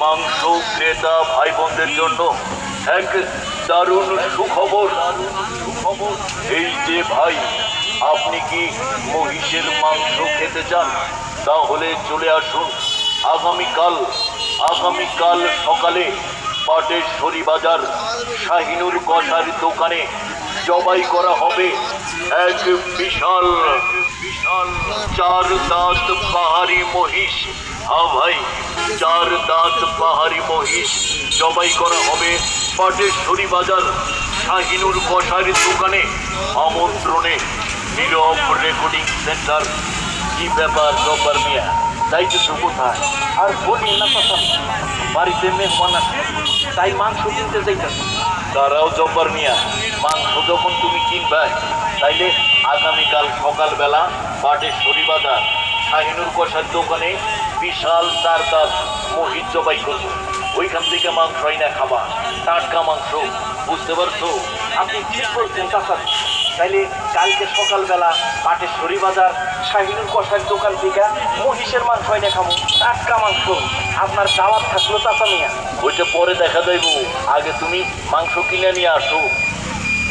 মাংস ক্রেতা ভাই বোনদের জন্য এক দারুণ সুখবর। এই যে ভাই, আপনি কি মহিষের মাংস খেতে চান? তাহলে চলে আসুন আগামীকাল সকালে পাটেশ্বরী বাজার শাহিনুর কষার দোকানে জবাই করা হবে এক বিশাল চার দাঁত পাহাড়ি মহিষ। হ্যাঁ ভাই, চার দাঁত পাহাড়ি মহিষ জবাই করা হবে পাটেশ্বরী বাজার শাহিনুর কষার দোকানে আমন্ত্রণে নীরব রেকর্ডিং সেন্টার। কি ব্যাপার জব্বার মিয়া, যাইতেছ কোথায়? আর বলি না কথা, বাড়িতে মেহমান আছে, তাই মাংস কিনতে যাইতেছে। তারাও জব্বার মিয়া, মাংস যখন তুমি কিনবে তাইলে আগামীকাল সকালবেলা পাটেশ্বরী বাজার শাহিনুর কষার দোকানে বিশাল চার দাঁত মহিষ জবাই করবো। ওইখান থেকে মাংস আইনা খাবা, টাটকা মাংস, বুঝতে পারছো? আপনি ঠিক বলছেন চাচা। তাইলে কালকে সকালবেলা পাটেশ্বরী বাজার শাহিনুর কষার দোকান থেকে মহিষের মাংস এনে খাবো, টাটকা মাংস। আপনার দাওয়াত থাকলো চাচা মিয়া। ওইটা পরে দেখা যাইব, আগে তুমি মাংস কিনে নিয়ে আসো।